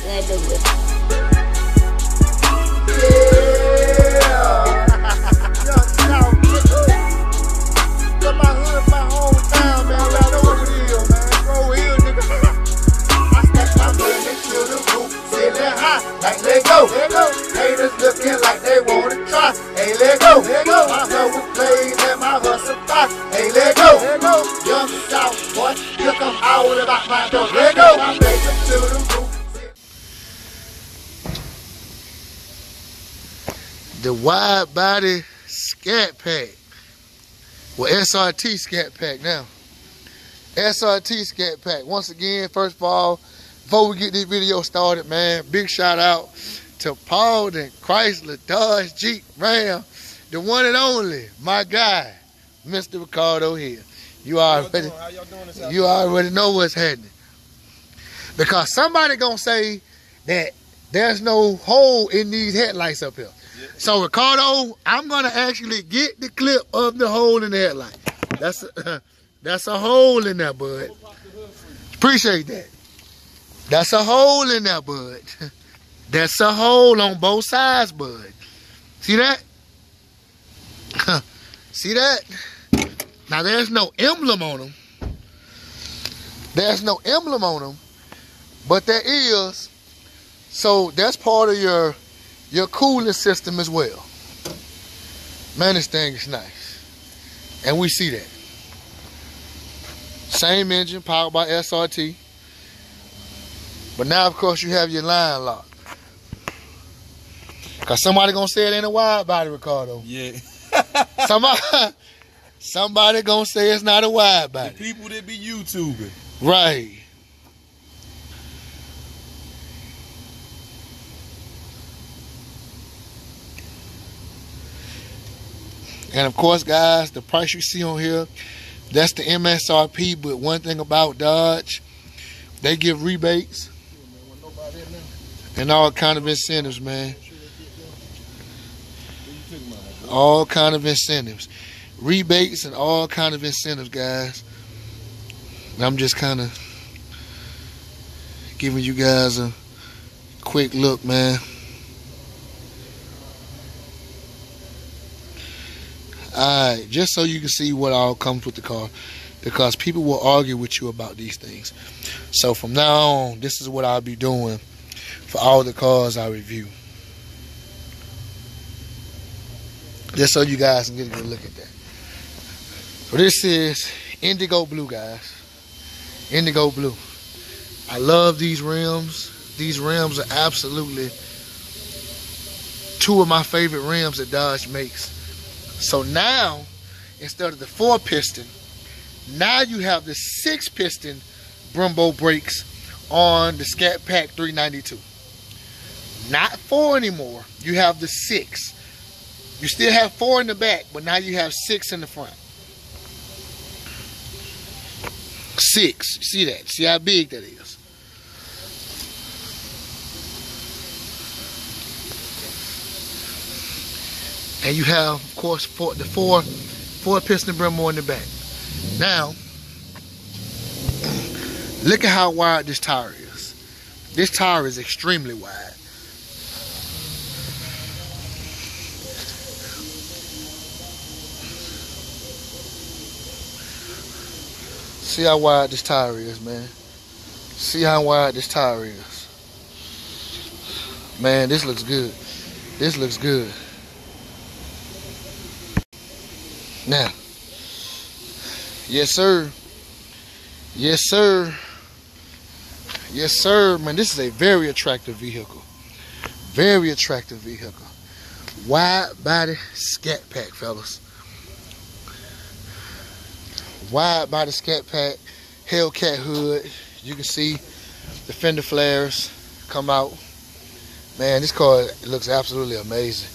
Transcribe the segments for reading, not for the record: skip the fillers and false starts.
Let's do it. Haters looking like they wanna try. Hey, let go. My hustle plays and my hustle fly. Hey, let go. Young South boy, you come out about my door. Let go. I make them to the roof. The wide body Scatpack. Well, SRT Scatpack now. SRT Scatpack. Once again, first of all, before we get this video started, man, big shout out to Paul and Chrysler, Dodge, Jeep, Ram, the one and only, my guy, Mr. Ricardo here. You already, know what's happening. Because somebody gonna say that there's no hole in these headlights up here. Yeah. So Ricardo, I'm gonna actually get the clip of the hole in the headlight. That's a hole in there, bud. Appreciate that. That's a hole in there, bud. That's a hole on both sides, bud. See that? See that? Now, there's no emblem on them. There's no emblem on them. But there is. So, that's part of your cooling system as well. Man, this thing is nice. And we see that. Same engine, powered by SRT. But now, of course, you have your line lock. Because somebody going to say it ain't a wide body, Ricardo. Yeah. somebody going to say it's not a wide body. The people that be YouTubing. Right. And, of course, guys, the price you see on here, that's the MSRP. But one thing about Dodge, they give rebates and all kind of incentives, man. All kind of incentives. Rebates and all kind of incentives, guys. And I'm just kind of giving you guys a quick look, man. Alright, just so you can see what all comes with the car. Because people will argue with you about these things. So from now on, this is what I'll be doing for all the cars I review. Just so you guys can get a good look at that. So this is indigo blue, guys. Indigo blue. I love these rims. These rims are absolutely two of my favorite rims that Dodge makes. So now, instead of the 4-piston, now you have the 6-piston Brembo brakes on the Scatpack 392. Not 4 anymore. You have the 6. You still have 4 in the back, but now you have 6 in the front. 6. See that? See how big that is? And you have, of course, the 4-piston Brembo in the back. Now, look at how wide this tire is. This tire is extremely wide. See how wide this tire is, man. See how wide this tire is. Man, this looks good. This looks good. Now, yes, sir. Yes, sir. Yes, sir. Man, this is a very attractive vehicle. Very attractive vehicle. Wide body Scatpack, fellas. Wide body Scatpack, Hellcat hood. You can see the fender flares come out. Man, this car looks absolutely amazing.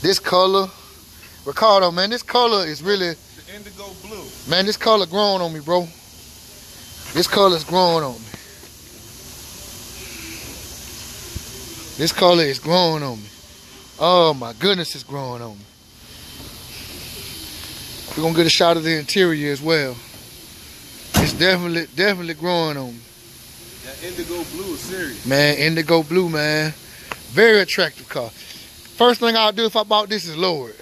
This color, Ricardo, man, this color is really the indigo blue. Man, this color growing on me, bro. This color's growing on me. This color is growing on me. Oh my goodness, it's growing on me. We're gonna get a shot of the interior as well. It's definitely growing on me. That indigo blue is serious. Man, indigo blue, man. Very attractive car. First thing I'll do if I bought this is lower it.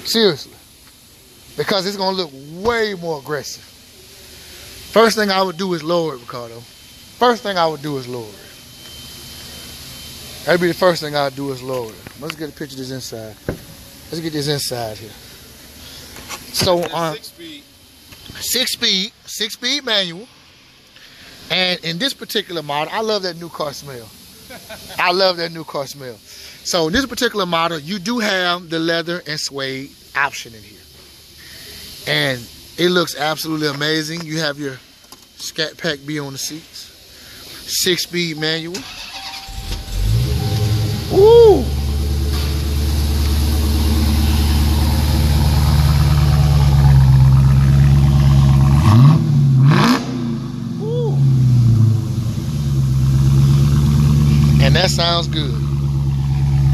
Seriously. Because it's going to look way more aggressive. First thing I would do is lower it, Ricardo. First thing I would do is lower it. That'd be the first thing I'd do is lower it. Let's get a picture of this inside. Let's get this inside here. So, 6-speed manual. And in this particular model, I love that new car smell. I love that new car smell. So in this particular model, you do have the leather and suede option in here. And it looks absolutely amazing. You have your Scatpack B on the seats. 6-speed manual. Woo! And that sounds good.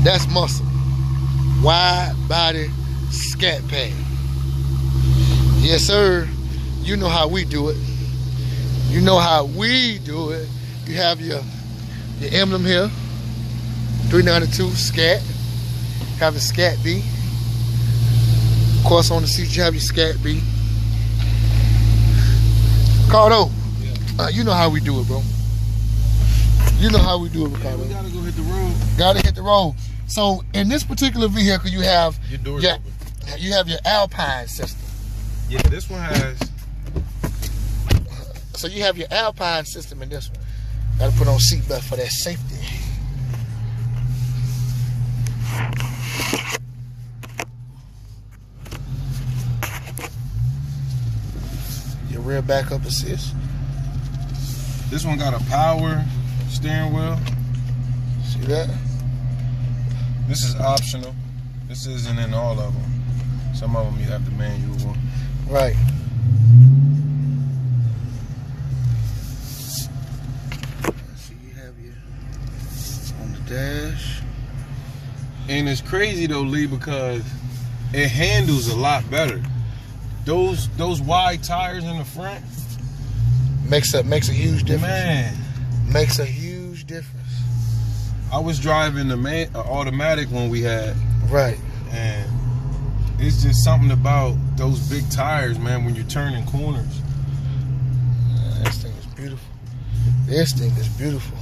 That's muscle. Wide body Scatpack. Yes, sir. You know how we do it. You know how we do it. You have your emblem here. 392 Scat. Have the Scat B. Of course, on the seat you have your Scat B. Ricardo, you know how we do it, bro. You know how we do it, Ricardo. We gotta go hit the road. Gotta hit the road. So in this particular vehicle, you have your doors open. You have your Alpine system. Yeah, this one has. So you have your Alpine system in this one. Gotta put on seatbelt for that safety. Your rear backup assist. This one got a power steering wheel. See that? This is optional. This isn't in all of them. Some of them you have the manual one. Right. So you have your on the dash. And it's crazy though, Lee, because it handles a lot better. Those wide tires in the front makes a huge difference. Man, makes a huge difference. I was driving the automatic one we had. Right. And it's just something about those big tires, man, when you're turning corners. This thing is beautiful. This thing is beautiful.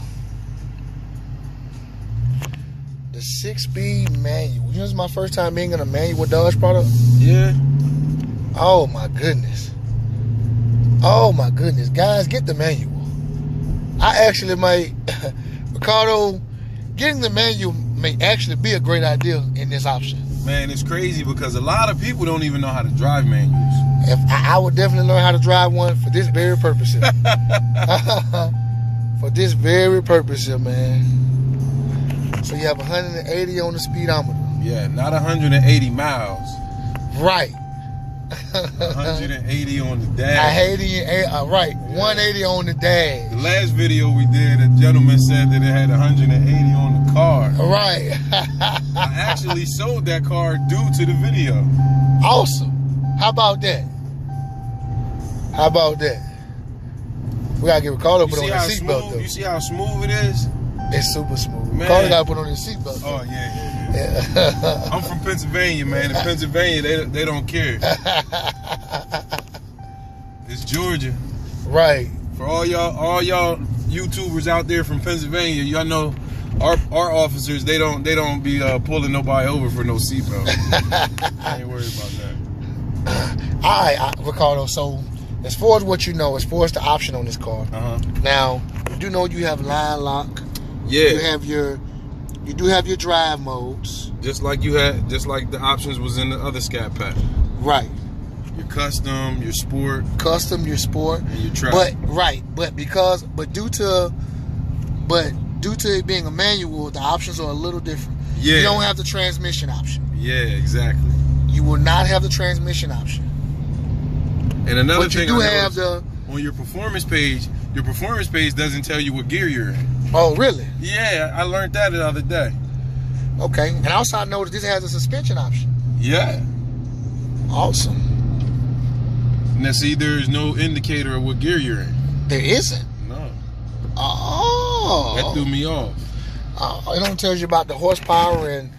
The 6-speed manual. You know, this is my first time being in a manual Dodge product. Yeah. Oh my goodness. Oh my goodness. Guys, get the manual. I actually might, Ricardo, getting the manual may actually be a great idea in this option. Man, it's crazy because a lot of people don't even know how to drive manuals. If I would definitely learn how to drive one for this very purpose here. For this very purpose here, man. So you have 180 on the speedometer. Yeah, not 180 miles. Right. 180 on the dash. Right. Yeah. 180 on the dash. The last video we did, a gentleman said that it had 180 on the car. Right. I actually sold that car due to the video. Awesome. How about that? How about that? We gotta get Ricardo put on his seatbelt though. You see how smooth it is? It's super smooth. Ricardo gotta put on his seatbelt. Oh yeah. I'm from Pennsylvania, man. In Pennsylvania, they don't care. It's Georgia. Right. For all y'all YouTubers out there from Pennsylvania, y'all know our officers, they don't be pulling nobody over for no seatbelt. I ain't worried about that. All right, Ricardo. So as far as what you know, as far as the option on this car, now you do know you have line lock. Yeah. You do have your drive modes. Just like the options was in the other Scatpack. Right. Your custom, your sport. Custom, your sport. And your track. But due to it being a manual, the options are a little different. Yeah. You don't have the transmission option. Yeah, exactly. You will not have the transmission option. And another but thing you do have on your performance page doesn't tell you what gear you're in. Oh, really? Yeah, I learned that the other day. Okay. And also I noticed this has a suspension option. Yeah. Awesome. Now see, there's no indicator of what gear you're in. There isn't? No. Oh. That threw me off. It only tells you about the horsepower and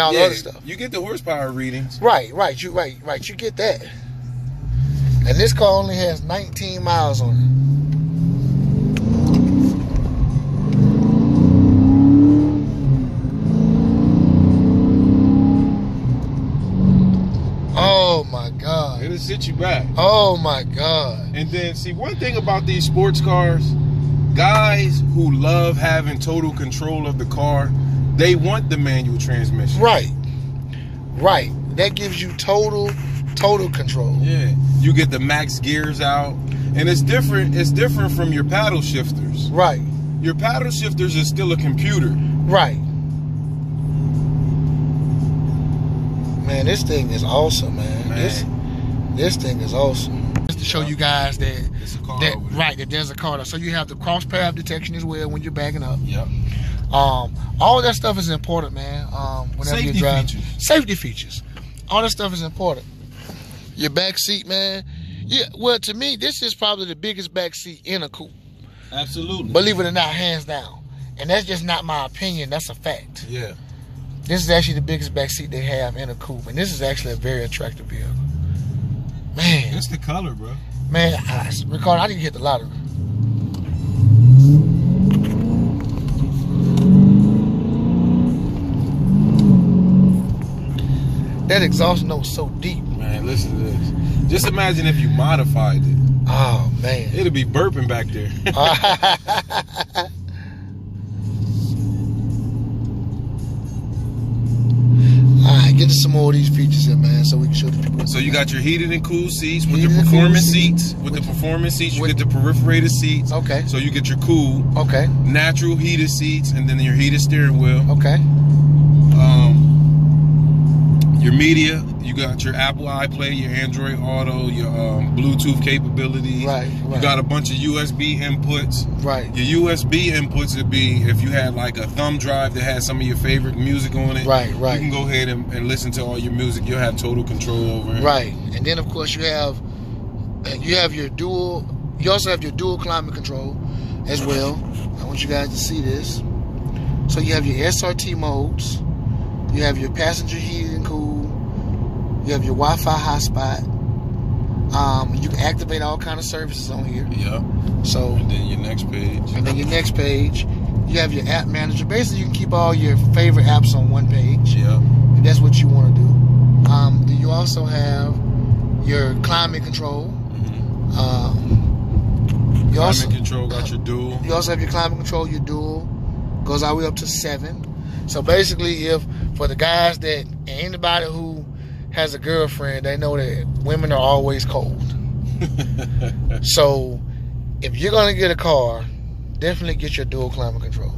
all the other stuff. You get the horsepower readings. Right. You get that. And this car only has 19 miles on it. Oh my God. It'll sit you back. Oh my God. And then see, one thing about these sports cars, guys who love having total control of the car, they want the manual transmission. Right. That gives you total control. Yeah. You get the max gears out. And it's different from your paddle shifters. Right. Your paddle shifters is still a computer. Right. Man, this thing is awesome, man. This thing is awesome. Just to show you guys that there's a car. So you have the cross path detection as well when you're backing up. Yep. All that stuff is important, man. Whenever you're driving. Safety features. All that stuff is important. Your back seat, man. Yeah, well, to me, this is probably the biggest back seat in a coupe. Absolutely. Believe it or not, hands down. And that's just not my opinion. That's a fact. Yeah. This is actually the biggest back seat they have in a coupe, and this is actually a very attractive vehicle. Man, it's the color, bro. Man, Ricardo, I didn't hit the lottery. That exhaust note is so deep. Man, listen to this. Just imagine if you modified it. Oh man, it'll be burping back there. Alright, get to some more of these features here, man, so we can show the people. So you got your heated and cool seats with the performance seats. With the performance seats, you get the perforated seats. Okay. So you get your cool. Okay. Natural heated seats, and then your heated steering wheel. Okay. Your media, you got your Apple iPlay, your Android Auto, your Bluetooth capabilities. Right. You got a bunch of USB inputs. Right. Your USB inputs would be if you had like a thumb drive that had some of your favorite music on it. Right. You can go ahead and listen to all your music. You'll have total control over it. Right. And then of course you have your dual. You also have your dual climate control as well. I want you guys to see this. So you have your SRT modes. You have your passenger heated and cool. You have your Wi-Fi hotspot. You can activate all kind of services on here. Yeah. So. And then your next page. You have your app manager. Basically, you can keep all your favorite apps on one page. Yeah. If that's what you want to do. Then you also have your climate control. Mm-hmm. Climate control got your dual. You also have your climate control. Your dual goes all the way up to 7. So basically, if for the guys that anybody who has a girlfriend, they know that women are always cold. So if you're gonna get a car, definitely get your dual climate control.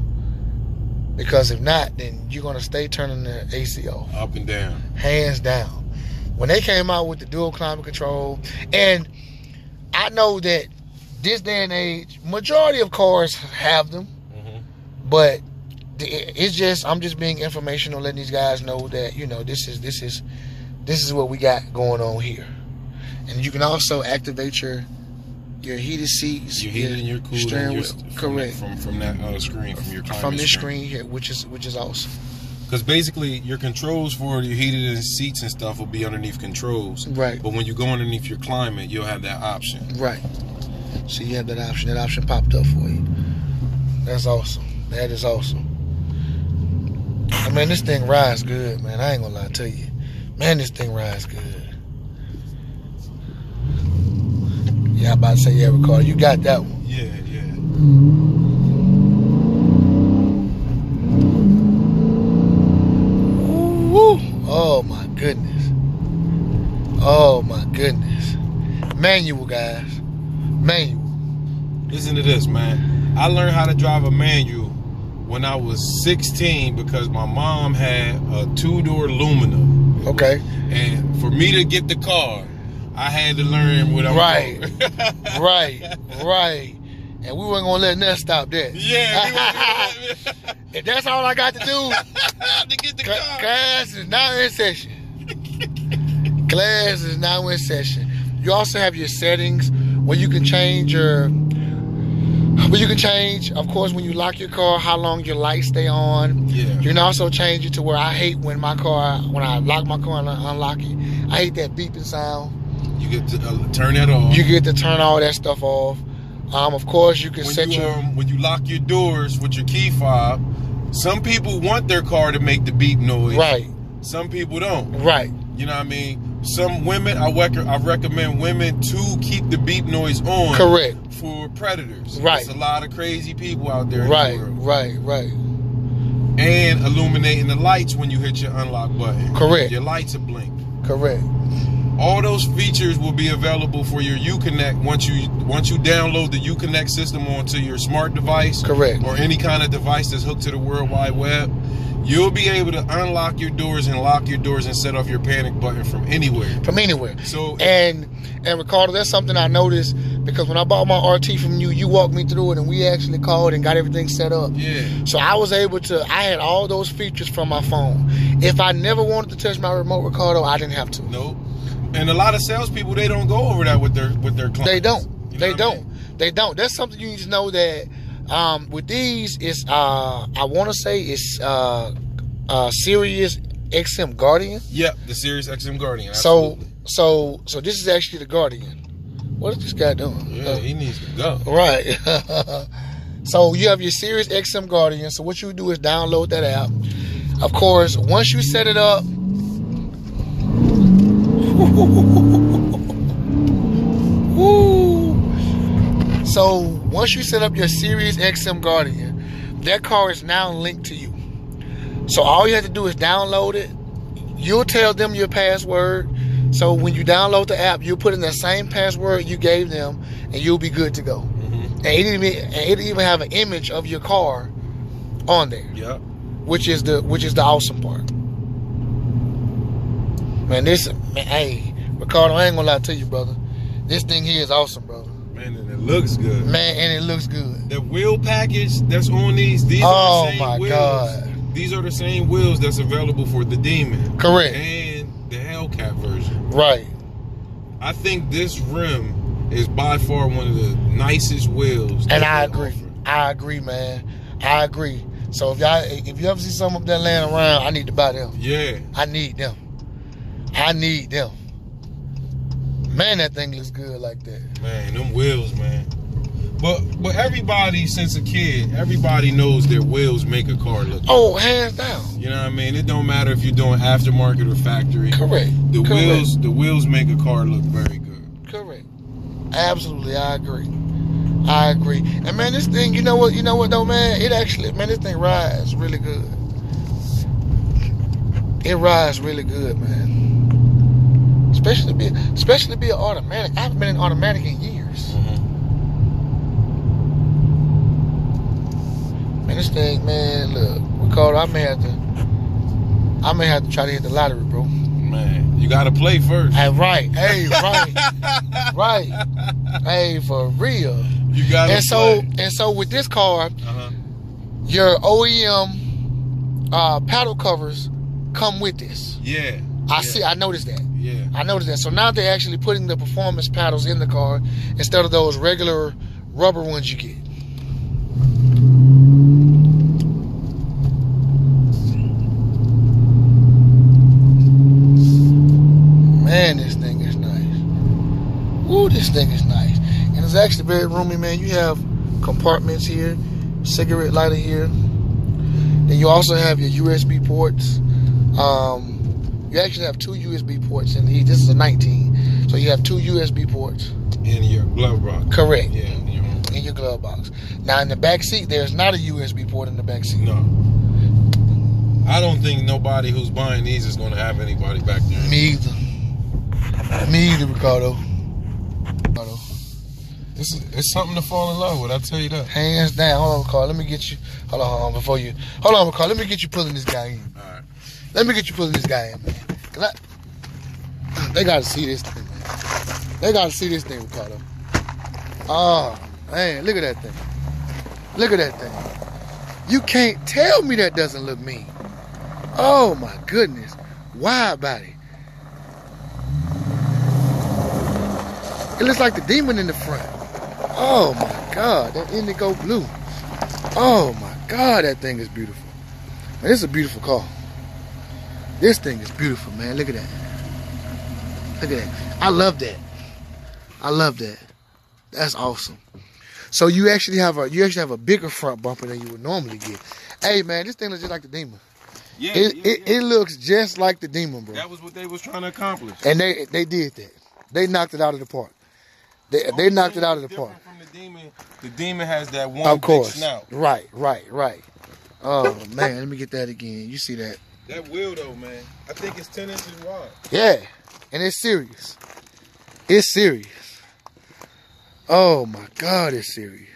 Because if not, then you're gonna stay turning the AC off. Up and down. Hands down. When they came out with the dual climate control, and I know that this day and age, majority of cars have them, but it's just I'm just being informational, letting these guys know that this is what we got going on here. And you can also activate your heated seats, your heated and your cool, steering wheel. Correct. From that screen, from your climate from this screen here, which is awesome. Because basically your controls for your heated seats and stuff will be underneath controls. Right. But when you go underneath your climate, you'll have that option. Right. So you have that option. That option popped up for you. That's awesome. That is awesome. I mean, this thing rides good, man. I ain't gonna lie to you. Man, this thing rides good. Yeah, I'm about to say, yeah, Ricardo, you got that one. Yeah. Woo. Oh, my goodness. Oh, my goodness. Manual, guys. Manual. Listen to this, man. I learned how to drive a manual when I was 16 because my mom had a 2-door Lumina. Okay. And for me to get the car, I had to learn what I'm doing. Right. And we weren't gonna let that stop that. Yeah. If that's all I got to do to get the car. Class is now in session. Class is now in session. You also have your settings where you can change your But you can change, of course, when you lock your car, how long your lights stay on. Yeah. You can also change it to where I hate when I lock my car and unlock it. I hate that beeping sound. You get to turn that off. You get to turn all that stuff off. Of course, you can when you lock your doors with your key fob. Some people want their car to make the beep noise. Right. Some people don't. Right. You know what I mean? Some women, I recommend women to keep the beep noise on. Correct. For predators. Right. There's a lot of crazy people out there. Right. In the world. Right. And illuminating the lights when you hit your unlock button. Correct. Your lights will blink. Correct. All those features will be available for your Uconnect once you download the Uconnect system onto your smart device. Correct. Or any kind of device that's hooked to the World Wide Web. You'll be able to unlock your doors and lock your doors and set off your panic button from anywhere. From anywhere. So and Ricardo, that's something I noticed because when I bought my RT from you, you walked me through it and we actually called and got everything set up. Yeah. So I was able to. I had all those features from my phone. If I never wanted to touch my remote, Ricardo, I didn't have to. Nope. And a lot of salespeople, they don't go over that with their clients. They don't. You know They what I don't. mean? They don't. That's something you need to know that with these is I want to say it's Sirius XM Guardian. Yep, the Sirius XM Guardian. Absolutely. So this is actually the Guardian. What is this guy doing? Yeah, he needs to go. Right. So you have your Sirius XM Guardian. So what you do is download that app. Of course, once you set it up. So once you set up your Sirius XM Guardian, that car is now linked to you. So all you have to do is download it. You'll tell them your password. So when you download the app, you'll put in the same password you gave them, and you'll be good to go. Mm-hmm. And it even have an image of your car on there. Yep. Which is the awesome part. Man, hey, Ricardo, I ain't gonna lie to you, brother. This thing here is awesome, brother. Man, and it looks good. Man, and it looks good. The wheel package that's on these are the same wheels. God. These are the same wheels that's available for the Demon. Correct. And the Hellcat version. Right. I think this rim is by far one of the nicest wheels. And I agree. I agree, man. I agree. So if you ever see some up there laying around, I need to buy them. Yeah. I need them. Man, that thing looks good like that. Man, them wheels, man. But everybody, since a kid, everybody knows their wheels make a car look good. Oh, hands down. You know what I mean? It don't matter if you're doing aftermarket or factory. Correct. The wheels make a car look very good. Correct. Absolutely, I agree. And man, this thing, you know what though, man? This thing rides really good. It rides really good, man. Especially be an automatic. I haven't been in automatic in years. Mm-hmm. Man, this thing, man, look, Ricardo, I may have to try to hit the lottery, bro. Man, you gotta play first. Right. Hey, right. Right. Hey, for real. You gotta play. And so with this car, your OEM paddle covers come with this. Yeah. I noticed that. Yeah. I noticed that. So now they're actually putting the performance paddles in the car instead of those regular rubber ones you get. Man, this thing is nice. Ooh, this thing is nice. And it's actually very roomy, man. You have compartments here, cigarette lighter here. Then you also have your USB ports. You actually have 2 USB ports in these. This is a 19. So you have 2 USB ports. In your glove box. Correct. Yeah, in your glove box. Now in the back seat, there's not a USB port in the back seat. No. I don't think nobody who's buying these is going to have anybody back there. Me either, Ricardo. It's something to fall in love with, I'll tell you that. Hands down. Hold on, Ricardo. Let me get you. Hold on, Ricardo. Let me get you pulling this guy in. All right. Let me get you pulling this guy in, man. They got to see this thing, man. They got to see this thing, Ricardo. Oh, man. Look at that thing. Look at that thing. You can't tell me that doesn't look mean. Oh, my goodness. Wide body. It looks like the Demon in the front. Oh, my God, that indigo blue. Oh my God, that thing is beautiful. Man, this is a beautiful car. This thing is beautiful, man. Look at that. Look at that. I love that. I love that. That's awesome. So you actually have a bigger front bumper than you would normally get. Hey man, this thing looks just like the Demon. Yeah, it looks just like the Demon, bro. That was what they was trying to accomplish. And they did that. They knocked it out of the park. They knocked it out of the park. From the Demon has that one of course. big snout. Right. Oh man, let me get that again. You see that? That wheel though, man. I think it's 10 inches wide. Yeah, and it's serious. It's serious. Oh my God, it's serious.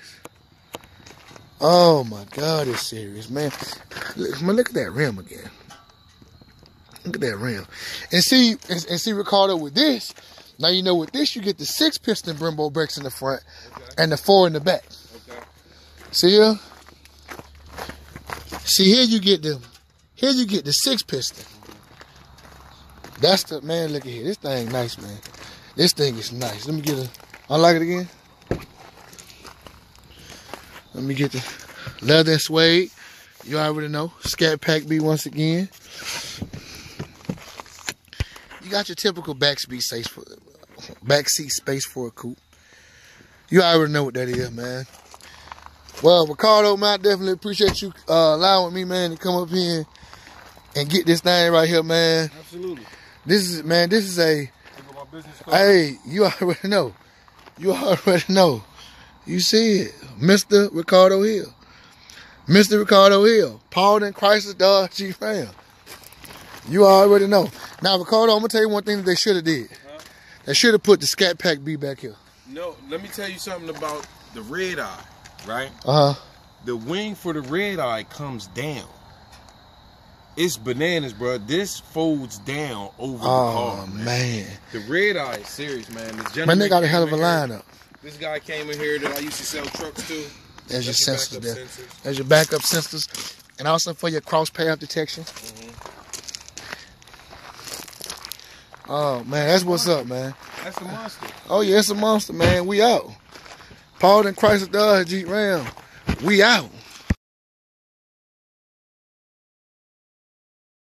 Oh my God, it's serious, man. Look at that rim again. Look at that rim. And see, Ricardo, with this, now you know with this you get the 6-piston Brembo brakes in the front and the 4 in the back. Okay. See here? See here you get the 6-piston. That's the man. Look at here. This thing nice, man. This thing is nice. Let me get a. Unlock it again. Let me get the leather and suede. You already know. Scatpack B once again. You got your typical backseat space for a coupe. You already know what that is, man. Well, Ricardo, man, I definitely appreciate you allowing me, man, to come up here and get this thing right here, man. Absolutely. This is a. Hey, you already know. You already know. You see it. Mr. Ricardo Hill. Mr. Ricardo Hill. Paul and Chrysler Dodge Jeep Ram. You already know. Now, Ricardo, I'm going to tell you one thing that they should have did. They should have put the Scatpack B back here. No, let me tell you something about the red eye, right? Uh-huh. The wing for the red eye comes down. It's bananas, bro. This folds down over the car, man. The red eye is serious, man. Man, they got a hell of a lineup. This guy came in here that I used to sell trucks to. There's your sensors there. There's your backup sensors. And also for your cross path detection. Oh, man, that's what's up, man. That's a monster. Oh, yeah, it's a monster, man. We out. Paul and Chrysler Dodge Jeep Ram. We out.